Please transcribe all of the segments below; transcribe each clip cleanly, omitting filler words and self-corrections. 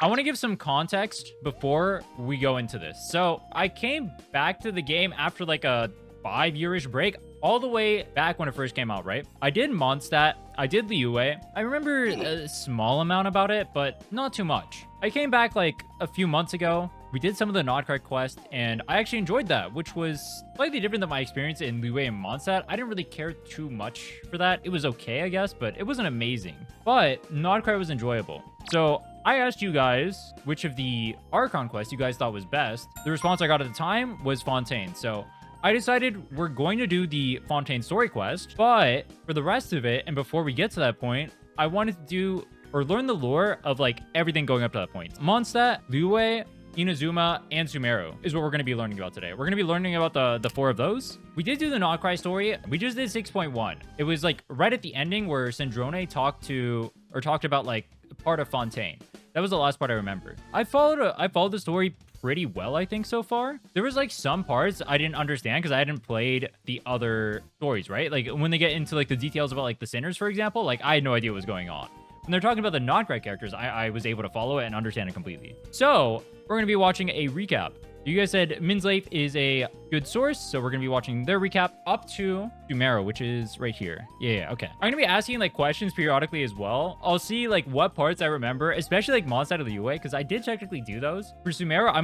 I want to give some context before we go into this. So I came back to the game after like a 5-year-ish break, all the way back when it first came out, right? I did Mondstadt, I did Liyue. I remember a small amount about it, but not too much. I came back like a few months ago. We did some of the Notcrack quest, and I actually enjoyed that, which was slightly different than my experience in Liyue and Mondstadt. I didn't really care too much for that. It was okay, I guess, but it wasn't amazing. But Notcrack was enjoyable. So I asked you guys which of the Archon quests you guys thought was best. The response I got at the time was Fontaine. So I decided we're going to do the Fontaine story quest, but for the rest of it, and before we get to that point, I wanted to do or learn the lore of like everything going up to that point. Mondstadt, Liyue, Inazuma, and Sumeru is what we're going to be learning about today. We're going to be learning about the 4 of those. We did do the Notcry story. We just did 6.1. It was like right at the ending where Sandrone talked about like part of Fontaine. That was the last part I remember. I followed the story pretty well, I think, so far. There was like some parts I didn't understand because I hadn't played the other stories, right? Like when they get into like the details about like the sinners, for example, like I had no idea what was going on. When they're talking about the Notcry characters, I was able to follow it and understand it completely. So we're going to be watching a recap. You guys said Min's Life is a good source, so we're going to be watching their recap up to Sumeru, which is right here. Yeah, okay. I'm going to be asking like questions periodically as well. I'll see like what parts I remember, especially like Mondstadt of the Liyue, because I did technically do those. For Sumeru,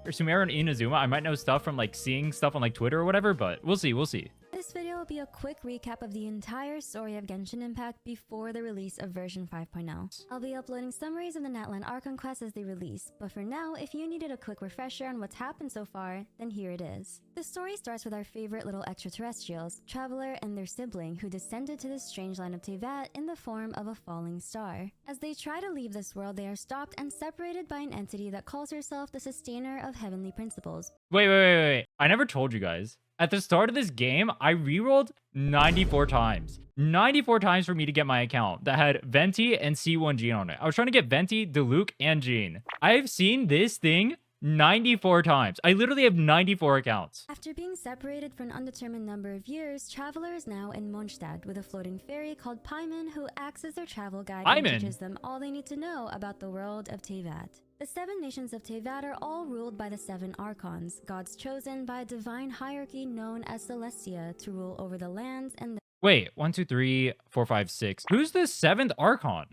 Sumeru and Inazuma, I might know stuff from like seeing stuff on like Twitter or whatever, but we'll see. This video will be a quick recap of the entire story of Genshin Impact before the release of version 5.0. I'll be uploading summaries of the Natlan Archon quests as they release, but for now, if you needed a quick refresher on what's happened so far, then here it is. The story starts with our favorite little extraterrestrials, Traveler and their sibling, who descended to the strange land of Teyvat in the form of a falling star. As they try to leave this world, they are stopped and separated by an entity that calls herself the Sustainer of Heavenly Principles. Wait. I never told you guys. At the start of this game, I rerolled 94 times. 94 times for me to get my account that had Venti and C1 Jean on it. I was trying to get Venti, Diluc, and Jean. I've seen this thing 94 times. I literally have 94 accounts. After being separated for an undetermined number of years, Traveler is now in Mondstadt with a floating fairy called Paimon who acts as their travel guide and teaches them all they need to know about the world of Teyvat. The 7 nations of Teyvat are all ruled by the 7 Archons, gods chosen by a divine hierarchy known as Celestia to rule over the lands and the... Wait, 1, 2, 3, 4, 5, 6. Who's the 7th Archon?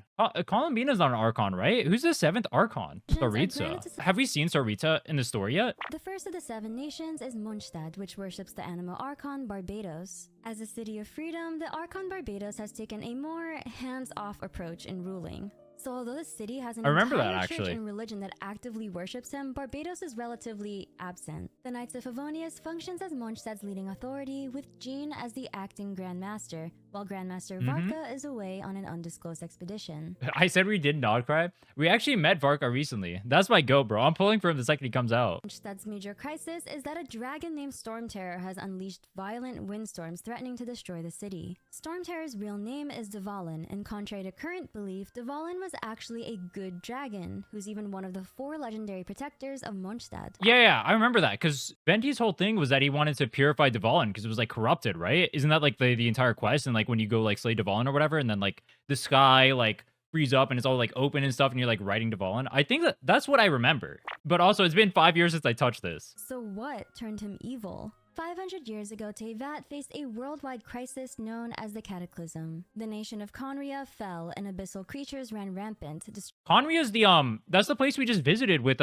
Columbina's not an Archon, right? Who's the 7th Archon? Saritza. Have we seen Saritza in the story yet? The first of the 7 nations is Mondstadt, which worships the animal Archon Barbados. As a city of freedom, the Archon Barbados has taken a more hands-off approach in ruling. So although the city has an entire church and religion that actively worships him, Barbados is relatively absent. The Knights of Favonius functions as Mondstadt's leading authority, with Jean as the acting Grand Master, while Grandmaster Varka is away on an undisclosed expedition. I said we did Notcry. We actually met Varka recently. That's my go, bro. I'm pulling for him the second he comes out. Mondstadt's major crisis is that a dragon named Storm Terror has unleashed violent windstorms threatening to destroy the city. Storm Terror's real name is Dvalin, and contrary to current belief, Dvalin was actually a good dragon, who's even one of the 4 legendary protectors of Mondstadt. Yeah, I remember that, because Venti's whole thing was that he wanted to purify Dvalin because it was like corrupted, right? Isn't that like the entire quest? And like when you go like slay Dvalin or whatever, and then like the sky like frees up and it's all like open and stuff, and you're like riding Dvalin. I think that's what I remember. But also, it's been 5 years since I touched this. So what turned him evil? 500 years ago, Teyvat faced a worldwide crisis known as the Cataclysm. The nation of Conria fell, and abyssal creatures ran rampant. Conria's that's the place we just visited with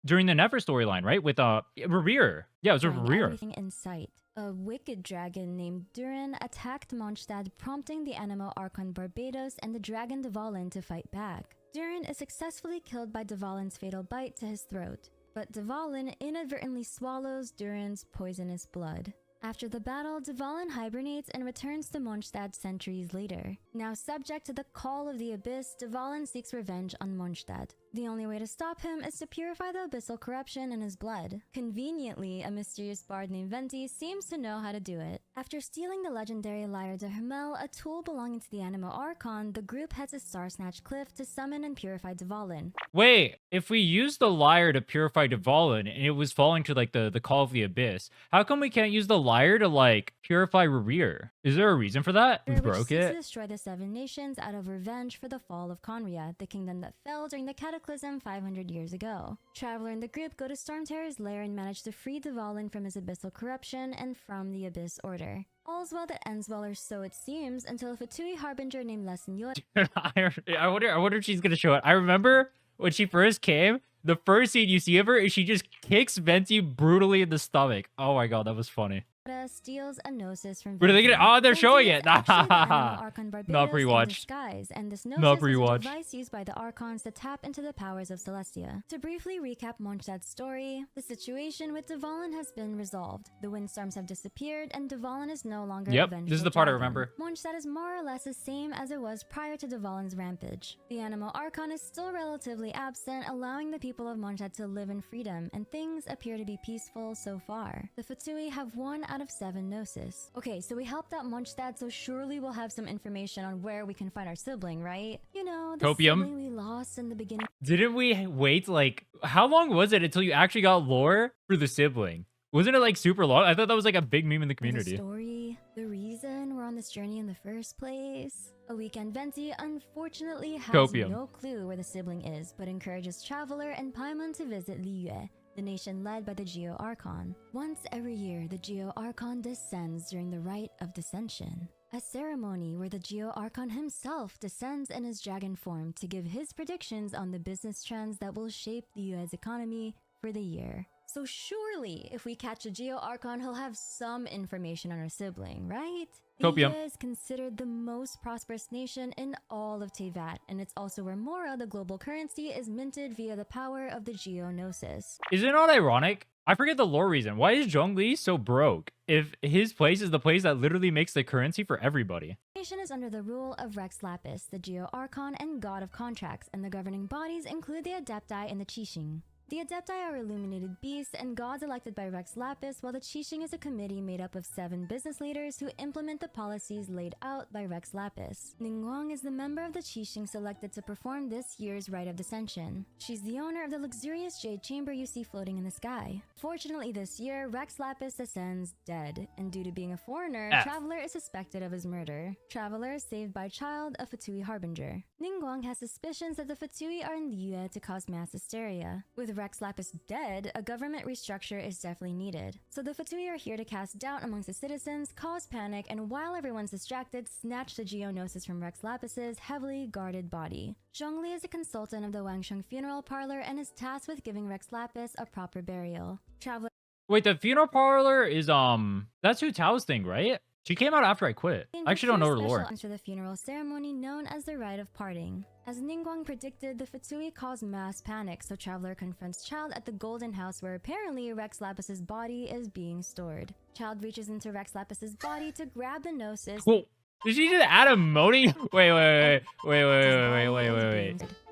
during the Nefer storyline, right? With Revere. Yeah, it was Revere. Everything in sight. A wicked dragon named Durin attacked Mondstadt, prompting the animal Archon Barbados and the dragon Dvalin to fight back. Durin is successfully killed by Dvalin's fatal bite to his throat, but Dvalin inadvertently swallows Durin's poisonous blood. After the battle, Dvalin hibernates and returns to Mondstadt centuries later. Now subject to the call of the abyss, Dvalin seeks revenge on Mondstadt. The only way to stop him is to purify the abyssal corruption in his blood. Conveniently, a mysterious bard named Venti seems to know how to do it. After stealing the legendary Lyre de Hermel, a tool belonging to the Anemo Archon, the group heads to Star Snatch Cliff to summon and purify Dvalin. Wait, if we use the lyre to purify Dvalin and it was falling to like the Call of the Abyss, how come we can't use the lyre to like purify Rhinne? Is there a reason for that? We broke it. To destroy the 7 nations out of revenge for the fall of Conria, the kingdom that fell during the Cataclysm 500 years ago. Traveler and the group go to Stormterror's lair and manage to free Dvalin from his abyssal corruption and from the Abyss Order. All's well that ends well, or so it seems, until a Fatui harbinger named La Senora. I wonder if she's gonna show it. I remember when she first came, the first scene you see of her is she just kicks Venti brutally in the stomach. Oh my god, that was funny. Steals a gnosis from What are they gonna? Oh, they're Venti showing is it. actually the Archon Not Barbados rewatched. in disguise, and this gnosis Not is a rewatched. device used by the Archons to tap into the powers of Celestia. To briefly recap Mondstadt's story, the situation with Dvalin has been resolved. The windstorms have disappeared, and Dvalin is no longer Yep, a vengeful this is the part I dragon. remember. Mondstadt is more or less the same as it was prior to Dvalin's rampage. The Anemo Archon is still relatively absent, allowing the people of Mondstadt to live in freedom, and things appear to be peaceful so far. The Fatui have 1 out of 7 gnosis. Okay, so we helped out Mondstadt, so surely we'll have some information on where we can find our sibling, right? You know, the Copium. sibling we lost in the beginning. Didn't we wait like how long was it until you actually got lore for the sibling? Wasn't it like super long? I thought that was like a big meme in the community. The story, the reason we're on this journey in the first place. A weekend Venti unfortunately has Copium. no clue where the sibling is, but encourages Traveler and Paimon to visit Liyue, the nation led by the Geo Archon. Once every year, the Geo Archon descends during the Rite of Descension, a ceremony where the Geo Archon himself descends in his dragon form to give his predictions on the business trends that will shape the UA's economy for the year. So surely, if we catch a Geo Archon, he'll have some information on our sibling, right? Copium. Liyue is considered the most prosperous nation in all of Teyvat, and it's also where Mora, the global currency, is minted via the power of the Geonosis. Is it not ironic? I forget the lore reason. Why is Zhongli so broke if his place is the place that literally makes the currency for everybody? The nation is under the rule of Rex Lapis, the Geo Archon and god of contracts, and the governing bodies include the Adepti and the Qixing. The Adepti are illuminated beasts and gods elected by Rex Lapis, while the Qixing is a committee made up of 7 business leaders who implement the policies laid out by Rex Lapis. Ningguang is the member of the Qixing selected to perform this year's Rite of Descension. She's the owner of the luxurious jade chamber you see floating in the sky. Fortunately this year, Rex Lapis descends dead, and due to being a foreigner, Traveler is suspected of his murder. Traveler is saved by Child, a Fatui harbinger. Ningguang has suspicions that the Fatui are in Liyue to cause mass hysteria. With Rex Lapis dead, a government restructure is definitely needed. So the Fatui are here to cast doubt amongst the citizens, cause panic, and while everyone's distracted, snatch the Geonosis from Rex Lapis's heavily guarded body. Zhongli is a consultant of the Wangsheng funeral parlor and is tasked with giving Rex Lapis a proper burial. Traveler. Wait, the funeral parlor is that's Hu Tao's thing, right? She came out after I quit. I actually don't know her lore. Enter the funeral ceremony known as the Rite of Parting. As Ningguang predicted, the Fatui cause mass panic, so Traveler confronts Child at the Golden House where apparently Rex Lapis's body is being stored. Child reaches into Rex Lapis's body to grab the Gnosis. Whoa, did she just add a moaning? Wait.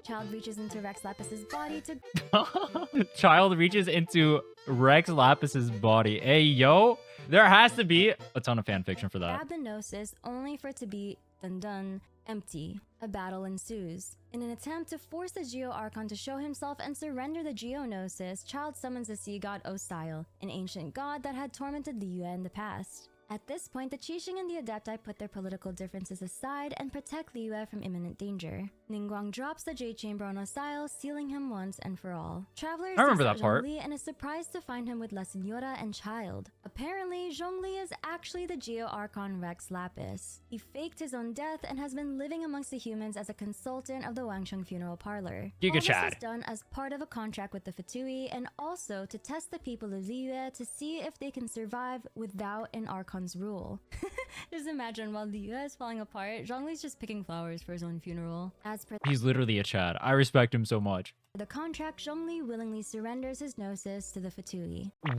Child reaches into Rex Lapis's body to... Child reaches into Rex Lapis's body. Hey, yo. There has to be a ton of fan fiction for that. Grab the Gnosis, only for it to be, dun, empty. A battle ensues. In an attempt to force the Geo Archon to show himself and surrender the Geonosis, Child summons the sea god Osile, an ancient god that had tormented Liyue in the past. At this point, the Qixing and the Adepti put their political differences aside and protect Liyue from imminent danger. Ningguang drops the Jade Chamber on Osile, sealing him once and for all. Traveler I remember that part. Zhongli and is surprised to find him with La Senora and Child. Apparently, Zhongli is actually the Geo Archon Rex Lapis. He faked his own death and has been living amongst the humans as a consultant of the Wangsheng funeral parlor. All this is done as part of a contract with the Fatui and also to test the people of Liyue to see if they can survive without an Archon's rule. Just imagine while Liyue is falling apart, Zhongli's just picking flowers for his own funeral. As per He's literally a Chad. I respect him so much. the contract, Zhongli willingly surrenders his Gnosis to the Fatui. I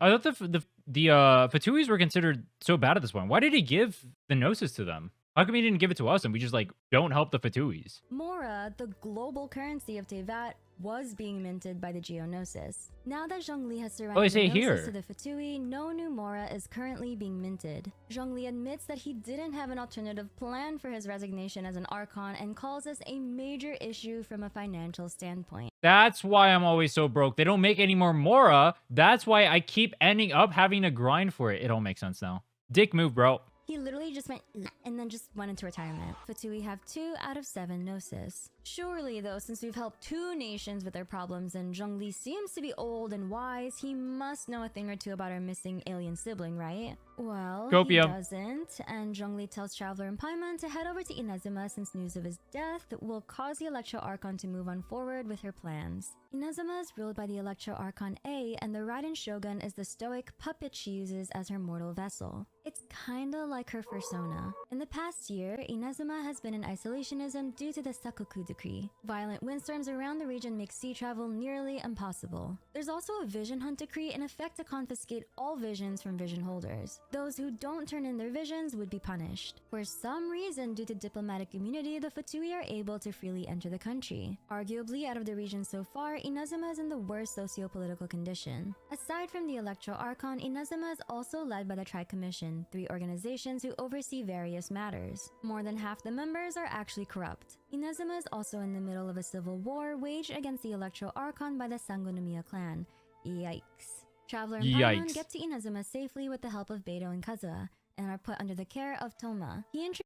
thought the Fatuis were considered so bad at this point. Why did he give the Gnosis to them? How come he didn't give it to us and we just like don't help the Fatuis? Mora, the global currency of Teyvat, was being minted by the Geonosis. Now that Zhongli has Oh, they surrendered say the Gnosis here. to the Fatui, no new Mora is currently being minted. Zhongli admits that he didn't have an alternative plan for his resignation as an Archon and calls this a major issue from a financial standpoint. That's why I'm always so broke. They don't make any more Mora. That's why I keep ending up having to grind for it. It all makes sense now. Dick move, bro. He literally just went and then just went into retirement. Fatui have 2 out of 7 Gnosis. Surely though, since we've helped 2 nations with their problems and Zhongli seems to be old and wise, he must know a thing or two about our missing alien sibling, right? Well, Copia. he doesn't, and Zhongli tells Traveler and Paimon to head over to Inazuma since news of his death will cause the Electro Archon to move on forward with her plans. Inazuma is ruled by the Electro Archon A, and the Rhinne Shogun is the stoic puppet she uses as her mortal vessel. It's kinda like her persona. In the past year, Inazuma has been in isolationism due to the Sakoku Decree. Violent windstorms around the region make sea travel nearly impossible. There's also a vision hunt decree in effect to confiscate all visions from vision holders. Those who don't turn in their visions would be punished. For some reason, due to diplomatic immunity, the Fatui are able to freely enter the country. Arguably, out of the region so far, Inazuma is in the worst socio-political condition. Aside from the Electro Archon, Inazuma is also led by the Tri-Commission, 3 organizations who oversee various matters. More than half the members are actually corrupt. Inazuma is also in the middle of a civil war waged against the Electro Archon by the Sangonomiya clan. Yikes. Traveler and Paimon get to Inazuma safely with the help of Beidou and Kazuha, and are put under the care of Toma.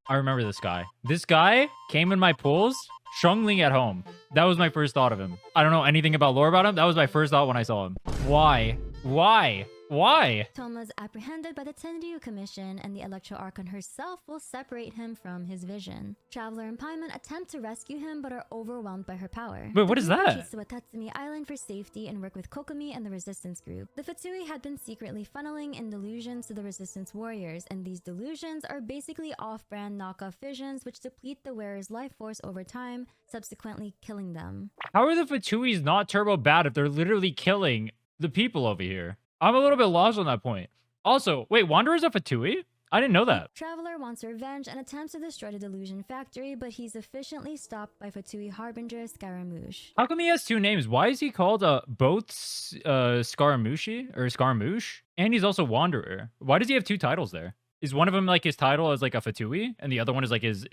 I remember this guy. This guy came in my pools, Zhongli at home. That was my first thought of him. I don't know anything about lore about him. That was my first thought when I saw him. Why? Why? Why? Toma is apprehended by the Tenryu Commission, and the Electro Archon herself will separate him from his vision. Traveler and Paimon attempt to rescue him but are overwhelmed by her power. Wait, what is The group that? retreats to Watatsumi Island for safety and work with Kokomi and the Resistance Group. The Fatui had been secretly funneling in delusions to the Resistance warriors, and these delusions are basically off-brand knockoff visions which deplete the wearer's life force over time, subsequently killing them. How are the Fatuis not turbo bad if they're literally killing the people over here? I'm a little bit lost on that point. Also, wait, Wanderer's a Fatui? I didn't know that. Traveler wants revenge and attempts to destroy the Delusion Factory, but he's efficiently stopped by Fatui Harbinger Scaramouche. How come he has 2 names? Why is he called both Scaramouche or Scaramouche? And he's also Wanderer. Why does he have 2 titles there? Is one of them like his title as like a Fatui, and the other one is like his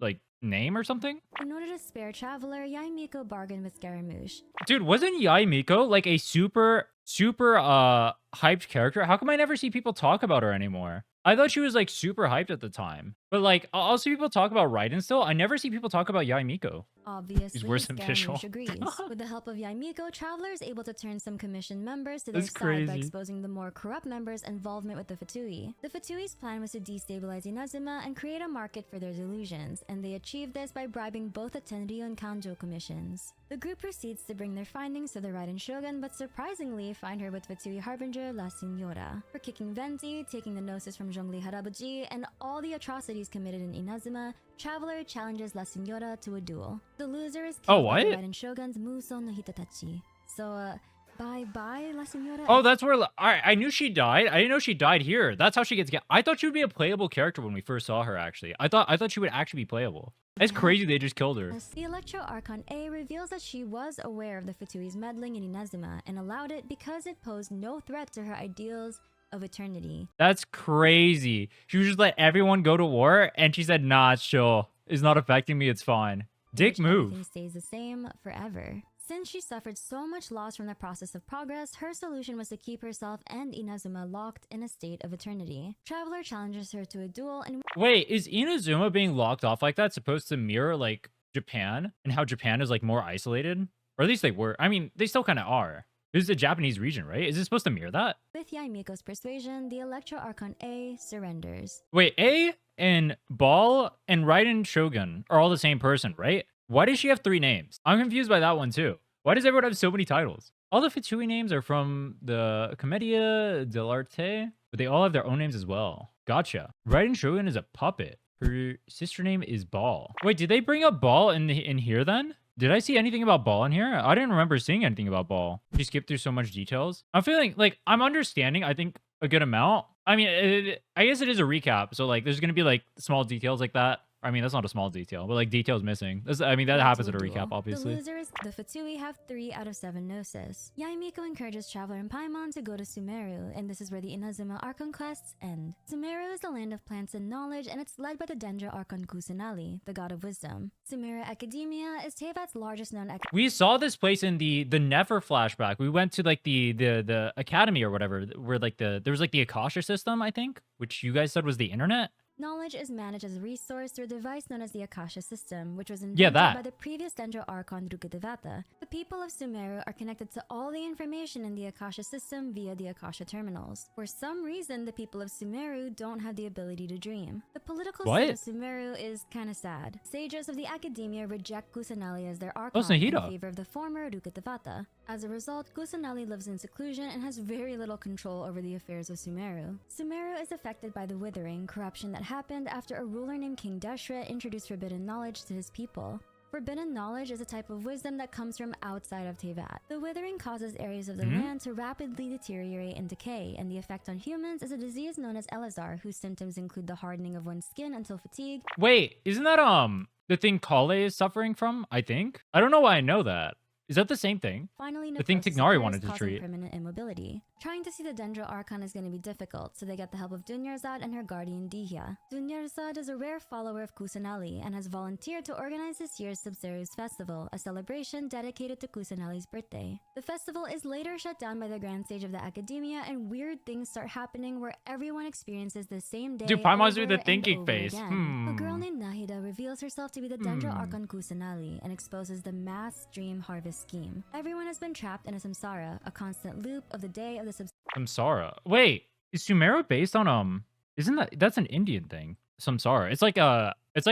like name or something? In order to spare Traveler, Yaimiko bargained with Scaramouche. Dude, wasn't Yaimiko like a super hyped character? How come I never see people talk about her anymore? I thought she was like super hyped at the time. But like, I'll see people talk about Rhinne still. I never see people talk about Yaimiko. Obviously, He's worse than Fischl. Scaramouche agrees. With the help of Yaimiko, Traveler is able to turn some commissioned members to their That's side by crazy. exposing the more corrupt members' involvement with the Fatui. The Fatui's plan was to destabilize Inazuma and create a market for their delusions, and they achieved this by bribing both the Tenryu and Kanjo commissions. The group proceeds to bring their findings to the Rhinne Shogun, but surprisingly find her with Fatui Harbinger La Signora for kicking Venti, taking the Gnosis from Zhongli Harabuji, and all the atrocities committed in Inazuma. Traveler challenges La Signora to a duel. The loser is killed by the what? Rhinne Shogun's Muso no Hitotachi. So, bye-bye, La Signora. Oh, that's where I knew she died. I didn't know she died here. That's how she gets. I thought she would be a playable character when we first saw her. Actually, I thought she would actually be playable. It's crazy they just killed her. The Electro Archon A reveals that she was aware of the Fatui's meddling in Inazuma and allowed it because it posed no threat to her ideals of eternity. That's crazy. She was just let everyone go to war, and she said, "Nah, it's chill. It's not affecting me. It's fine." Dick move. Everything stays the same forever. Since she suffered so much loss from the process of progress, her solution was to keep herself and Inazuma locked in a state of eternity. Traveler challenges her to a duel and Wait, is Inazuma being locked off like that supposed to mirror like Japan and how Japan is like more isolated? Or at least they were. I mean, they still kind of are. This is a Japanese region, right? Is it supposed to mirror that? with Yaimiko's persuasion, the Electro Archon A surrenders. Wait, A and Ball and Raiden Shogun are all the same person, right? Why does she have 3 names? I'm confused by that one too. Why does everyone have so many titles? All the Fatui names are from the Commedia dell'arte, but they all have their own names as well. Gotcha. Raiden Shogun is a puppet. Her sister name is Ball. Wait, did they bring up Ball in here then? Did I see anything about Ball in here? I didn't remember seeing anything about Ball. She skipped through so much details. I'm feeling like I'm understanding, I think, a good amount. I mean, I guess it is a recap. So like there's going to be like small details like that I mean, that's not a small detail, but like details missing. I mean, that Into happens a in a recap, duel. obviously. The losers, the Fatui, have 3 out of 7 gnosis. Yaimiko encourages Traveler and Paimon to go to Sumeru, and this is where the Inazuma Archon quests end. Sumeru is the land of plants and knowledge, and it's led by the Dendro Archon Kusanali, the god of wisdom. Sumeru Academia is Teyvat's largest known We saw this place in the Nefer flashback. We went to like the academy or whatever, where like there was like the Akasha system, I think, which you guys said was the internet. Knowledge is managed as a resource through a device known as the Akasha system, which was invented by the previous Dendro Archon Teyvat. The people of Sumeru are connected to all the information in the Akasha system via the Akasha terminals. For some reason, the people of Sumeru don't have the ability to dream. The political state of Sumeru is kinda sad. Sages of the Academia reject Kusanali as their Archon in favor of the former Teyvat. As a result, Kusanali lives in seclusion and has very little control over the affairs of Sumeru. Sumeru is affected by the Withering, corruption that happened after a ruler named King Deshret introduced forbidden knowledge to his people. Forbidden knowledge is a type of wisdom that comes from outside of Teyvat. The Withering causes areas of the land to rapidly deteriorate and decay, and the effect on humans is a disease known as Elazar, whose symptoms include the hardening of one's skin until fatigue. Wait, isn't that the thing Kale is suffering from? I think. I don't know why I know that. Is that the same thing? Finally, the thing Tignari wanted to treat. Permanent immobility. Trying to see the Dendro Archon is going to be difficult, so they get the help of Dunyarzad and her guardian Dihya. Dunyarzad is a rare follower of Kusanali and has volunteered to organize this year's Sumeru's Festival, a celebration dedicated to Kusanali's birthday. The festival is later shut down by the Grand Sage of the Academia, and weird things start happening where everyone experiences the same day. Dude, Paimon's doing the thinking face. A girl named Nahida reveals herself to be the Dendro Archon Kusanali and exposes the mass dream harvest scheme. Everyone has been trapped in a samsara, a constant loop of the day of the samsara. Wait, is Sumeru based on isn't that's an Indian thing? Samsara. It's like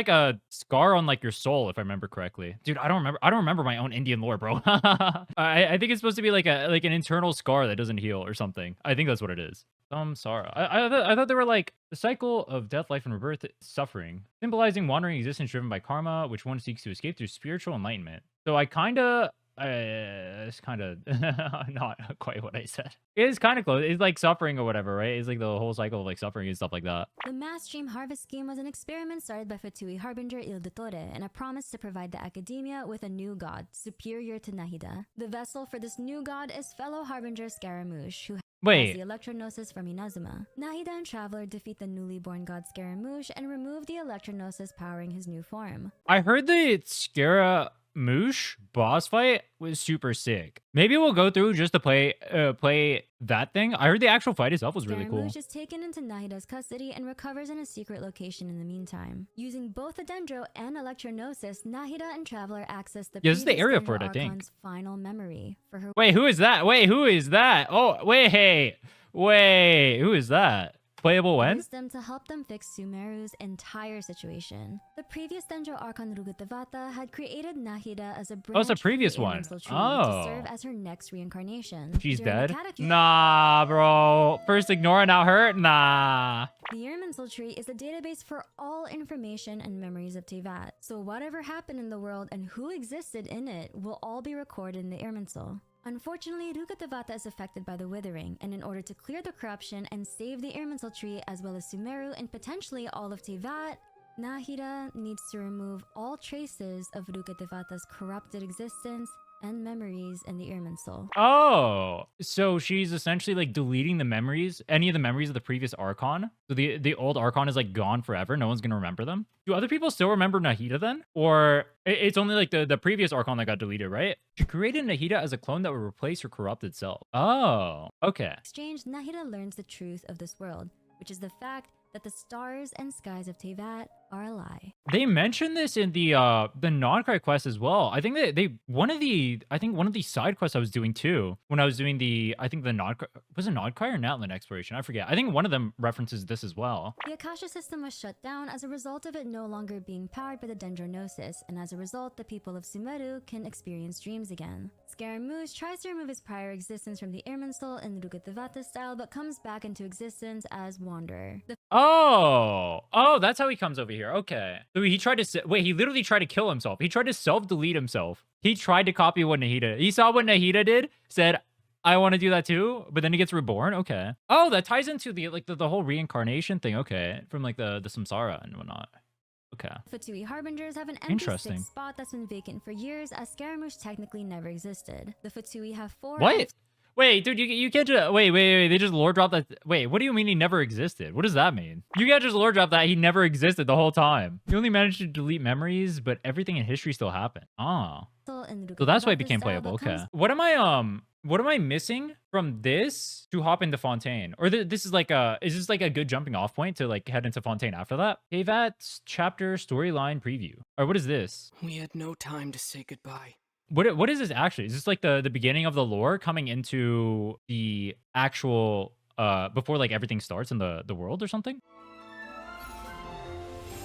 a scar on like your soul, if I remember correctly. Dude, I don't remember my own Indian lore, bro. I think it's supposed to be like an internal scar that doesn't heal or something. I think that's what it is. Samsara. I thought they were like the cycle of death, life, and rebirth, suffering, symbolizing wandering existence driven by karma, which one seeks to escape through spiritual enlightenment. So it's kind of not quite what I said. It is kind of close. It's like suffering or whatever, right? It's like the whole cycle of like suffering and stuff like that. The mass dream harvest scheme was an experiment started by Fatui Harbinger Ildettore and a promise to provide the Academia with a new god, superior to Nahida. The vessel for this new god is fellow Harbinger Scaramouche, who has the Electronosis from Inazuma. Nahida and Traveler defeat the newly born god Scaramouche and remove the Electronosis powering his new form. I heard the Scaramouche boss fight was super sick. Maybe we'll go through just to play that thing. I heard the actual fight itself was really cool. Scaramouche is taken into Nahida's custody and recovers in a secret location in the meantime. Using both the Dendro and Electronosis, Nahida and Traveler access the this is the area Dendro for it, I Archon's think. final memory for her. Wait, who is that? Oh, wait, who is that? Playable when? Wisdom to help them fix Sumeru's entire situation. The previous Dendro Archon Teyvat had created Nahida as a branch it's a previous one. To serve as her next reincarnation. She's dead? Nah, bro. First ignore, now hurt? Nah. The Irminsul tree is a database for all information and memories of Teyvat. So whatever happened in the world and who existed in it will all be recorded in the Irminsul. Unfortunately, Teyvat is affected by the Withering, and in order to clear the corruption and save the Irminsul tree as well as Sumeru and potentially all of Teyvat, Nahida needs to remove all traces of Teyvat's corrupted existence and memories in the Irminsul. Oh, so she's essentially like deleting the memories, any of the memories of the previous Archon. So the old Archon is like gone forever. No one's gonna remember them. Do other people still remember Nahida then? Or it's only like the previous Archon that got deleted, right? She created Nahida as a clone that would replace her corrupted self. Oh, okay. In exchange, Nahida learns the truth of this world, which is the fact that the stars and skies of Teyvat are a lie. They mentioned this in the non-cry quest as well. I think one of the side quests I was doing too, when I was doing the was it non-cry or Natlan exploration? I forget. I think one of them references this as well. The Akasha system was shut down as a result of it no longer being powered by the Dendronosis, and as a result, the people of Sumeru can experience dreams again. Scaramouche tries to remove his prior existence from the Irminsul in Teyvat style, but comes back into existence as Wanderer. Oh, that's how he comes over here. Okay. So he tried to he literally tried to kill himself. He tried to self-delete himself. He tried to copy what Nahida did. He saw what Nahida did, said, I want to do that too, but then he gets reborn. Okay. Oh, that ties into the whole reincarnation thing. Okay. From like the samsara and whatnot. Okay. Fatui Harbingers have an empty Interesting. 6th spot that's been vacant for years, as Scaramouche technically never existed. The Fatui have 4 What? Wait, dude, you can't just wait. They just lore dropped that. Wait, what do you mean he never existed? What does that mean? You can't just lore drop that he never existed the whole time. You only managed to delete memories, but everything in history still happened. Ah, so that's why it became playable. Okay. What am I missing from this to hop into Fontaine? Or this is like is this like a good jumping off point to like head into Fontaine after that? Teyvat's chapter storyline preview. Or what is this? We had no time to say goodbye. What is this actually? Is this like the beginning of the lore coming into the actual before like everything starts in the world or something?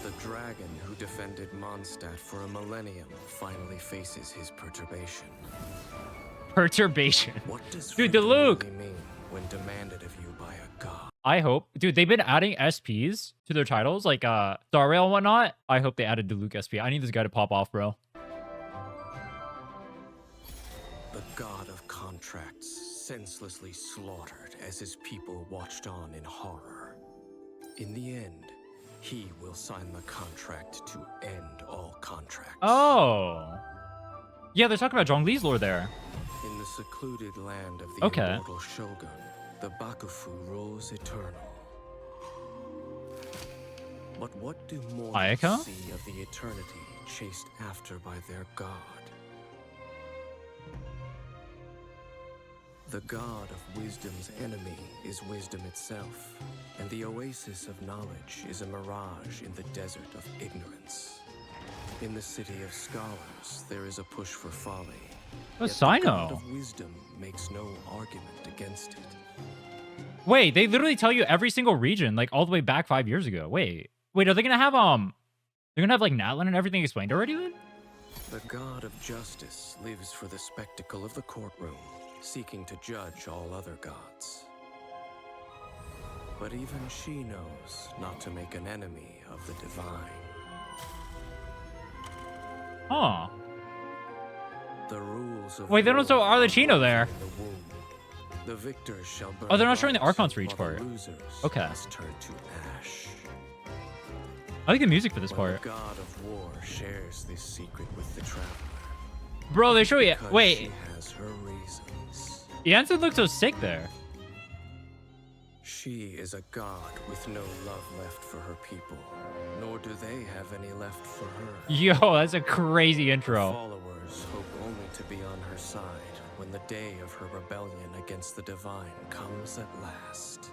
The dragon who defended Mondstadt for a millennium finally faces his perturbation. Perturbation. What does Dude, freedom Luke. really mean when demanded of you by a god? I hope, dude, they've been adding SPs to their titles, like Star Rail and whatnot. I hope they added Diluc SP. I need this guy to pop off, bro. The god of contracts, senselessly slaughtered as his people watched on in horror. In the end, he will sign the contract to end all contracts. Oh. Yeah, they're talking about Zhongli's lore there. In the secluded land of the immortal Shogun, the Bakufu rules eternal. But what do mortals see of the eternity chased after by their god? The god of wisdom's enemy is wisdom itself, and the oasis of knowledge is a mirage in the desert of ignorance. In the city of scholars, there is a push for folly. What's Yet the god Sino? of wisdom makes no argument against it. Wait, they literally tell you every single region, like all the way back 5 years ago. Wait, are they gonna have they're gonna have like Natlan and everything explained already then? The god of justice lives for the spectacle of the courtroom, seeking to judge all other gods. But even she knows not to make an enemy of the divine. Huh. The rules of Wait, they don't show Arlecchino there. in the womb. The victors shall burn Oh, they're not showing the bright, Archons for each while the part. losers Okay. must turn to ash. I like the music for this But part. the god of war shares this secret with the traveler. Bro, they show you. Because Wait, she has her reasons. Jansen looks so sick there. She is a god with no love left for her people, nor do they have any left for her. Yo, that's a crazy intro. Followers hope only to be on her side when the day of her rebellion against the divine comes at last.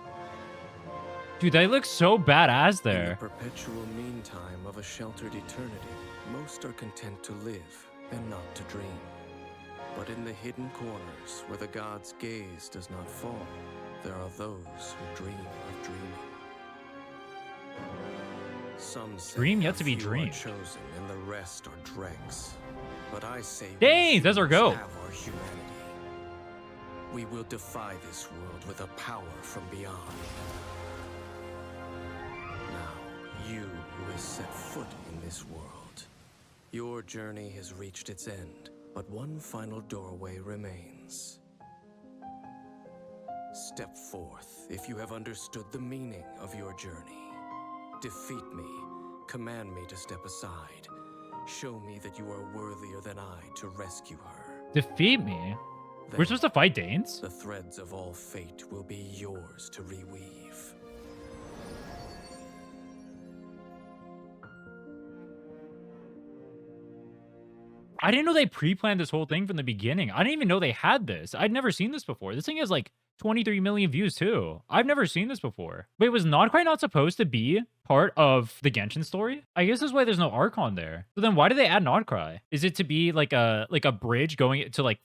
Dude, they look so badass In the there. perpetual meantime of a sheltered eternity, most are content to live and not to dream. But in the hidden corners where the god's gaze does not fall, there are those who dream of dreaming. Some say Dream yet a to be few are dreamed. chosen and the rest are dregs. But I say Dang, we that's our humans goal. have our humanity. We will defy this world with a power from beyond. Now, you who has set foot in this world, your journey has reached its end, but one final doorway remains. Step forth if you have understood the meaning of your journey. Defeat me, command me to step aside. Show me that you are worthier than I to rescue her. Defeat me? We're Then supposed to fight Danes? the threads of all fate will be yours to reweave. I didn't know they pre-planned this whole thing from the beginning. I didn't even know they had this. I'd never seen this before. This thing has like 23 million views too. I've never seen this before. Wait, was Nodcry not supposed to be part of the Genshin story? I guess that's why there's no Archon there. So then why do they add Nodcry? Is it to be like a bridge going to like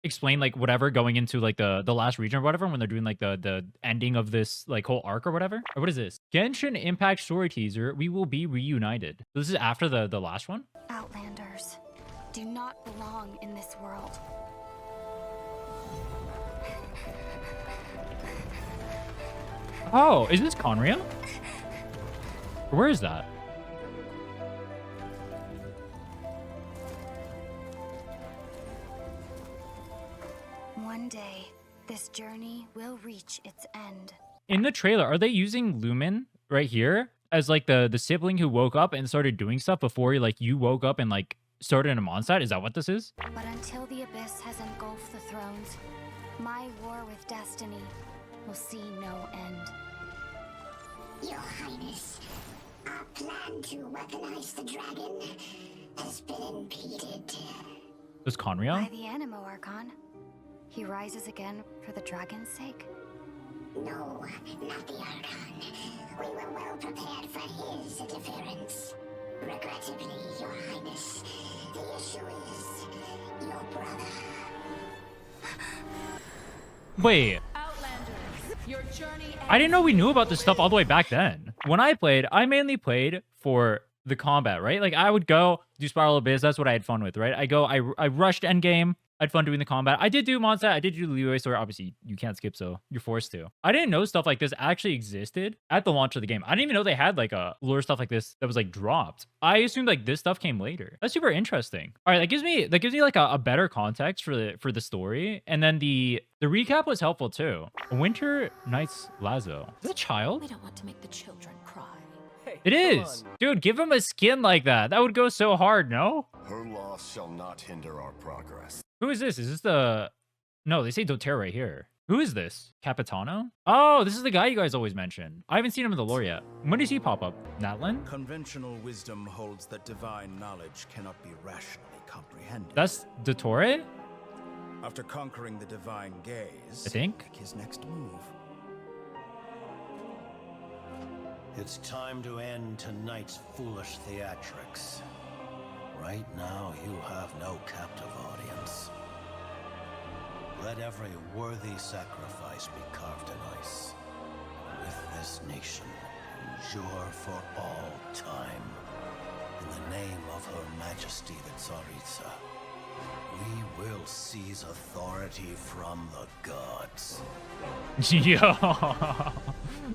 explain like whatever going into like the last region or whatever when they're doing like the ending of this like whole arc or whatever? Or what is this? Genshin Impact story teaser. We will be reunited. So this is after the last one? Outlanders do not belong in this world. Oh, is this Conria? Where is that? One day, this journey will reach its end. In the trailer, are they using Lumen right here as like the sibling who woke up and started doing stuff before like you woke up and like started in a Mondstadt? Is that what this is? But until the abyss has engulfed the thrones, my war with destiny will see no end. Your Highness, our plan to weaponize the dragon has been impeded. This Conrio? By the Animo Archon. He rises again for the dragon's sake. No, not the Archon. We were well prepared for his interference. Regrettably, Your Highness, the issue is your brother. Wait. I didn't know we knew about this stuff all the way back then. When I played, I mainly played for the combat, right? Like I would go do Spiral Abyss. That's what I had fun with, right? I rushed endgame. I had fun doing the combat. I did do Mondstadt. I did do the Liyue story. Obviously, you can't skip, so you're forced to. I didn't know stuff like this actually existed at the launch of the game. I didn't even know they had like a lore stuff like this that was like dropped. I assumed like this stuff came later. That's super interesting. All right, that gives me like a better context for the story. And then the recap was helpful too. Winter Night's Lazo. Is that a child? We don't want to make the children cry. It is. Dude, give him a skin like that. That would go so hard, no? Her loss shall not hinder our progress. Who is this? Is this the... No, they say Doterra right here. Who is this? Capitano? Oh, this is the guy you guys always mention. I haven't seen him in the lore yet. When does he pop up? Natlin? Conventional wisdom holds that divine knowledge cannot be rationally comprehended. That's Dottore? After conquering the divine gaze, I think. make his next move. It's time to end tonight's foolish theatrics. Right now, you have no captive audience. Let every worthy sacrifice be carved in ice. With this nation, endure for all time. In the name of Her Majesty the Tsaritsa, we will seize authority from the gods. Yo.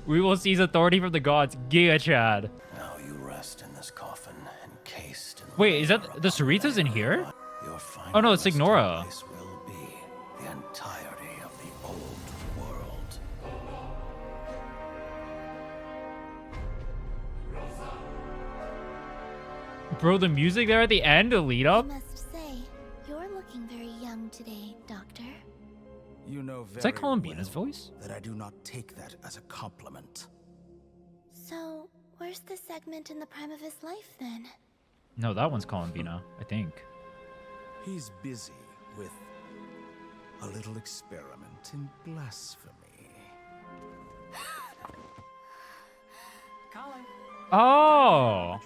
We will seize authority from the gods. Giga Chad. Now you rest in this coffin, encased in the Wait, is that leather of the a Sarita's in dragon. here? Your final Oh no, it's resting Ignora. place will be the entirety of the old world. Bro, the music there at the end, the lead up. I must say, you're looking very young today, Doctor. You know Is that very Columbina's well voice? that I do not take that as a compliment. So, where's the segment in the prime of his life then? No, that one's Columbina, I think. He's busy with a little experiment in blasphemy. Oh.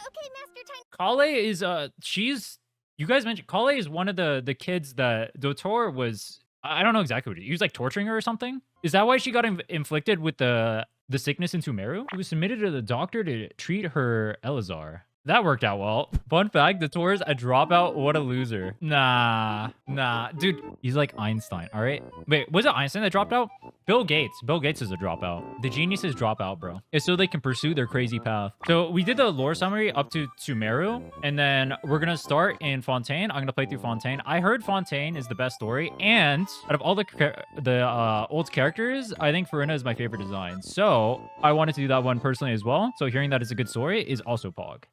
Okay, Master Tiny. Kale is she's you guys mentioned Kale is one of the kids that Dotor was I don't know exactly what he was like torturing her or something. Is that why she got inflicted with the sickness in Sumeru? He was submitted to the doctor to treat her Elazar. That worked out well. Fun fact, Dotor's a dropout. What a loser. Nah. Dude, he's like Einstein, all right? Wait, was it Einstein that dropped out? Bill Gates. Bill Gates is a dropout. The geniuses drop out, bro. It's so they can pursue their crazy path. So we did the lore summary up to Sumeru, and then we're going to start in Fontaine. I'm going to play through Fontaine. I heard Fontaine is the best story, and out of all the old characters, I think Rhinne is my favorite design. So I wanted to do that one personally as well. So hearing that it's a good story is also Pog.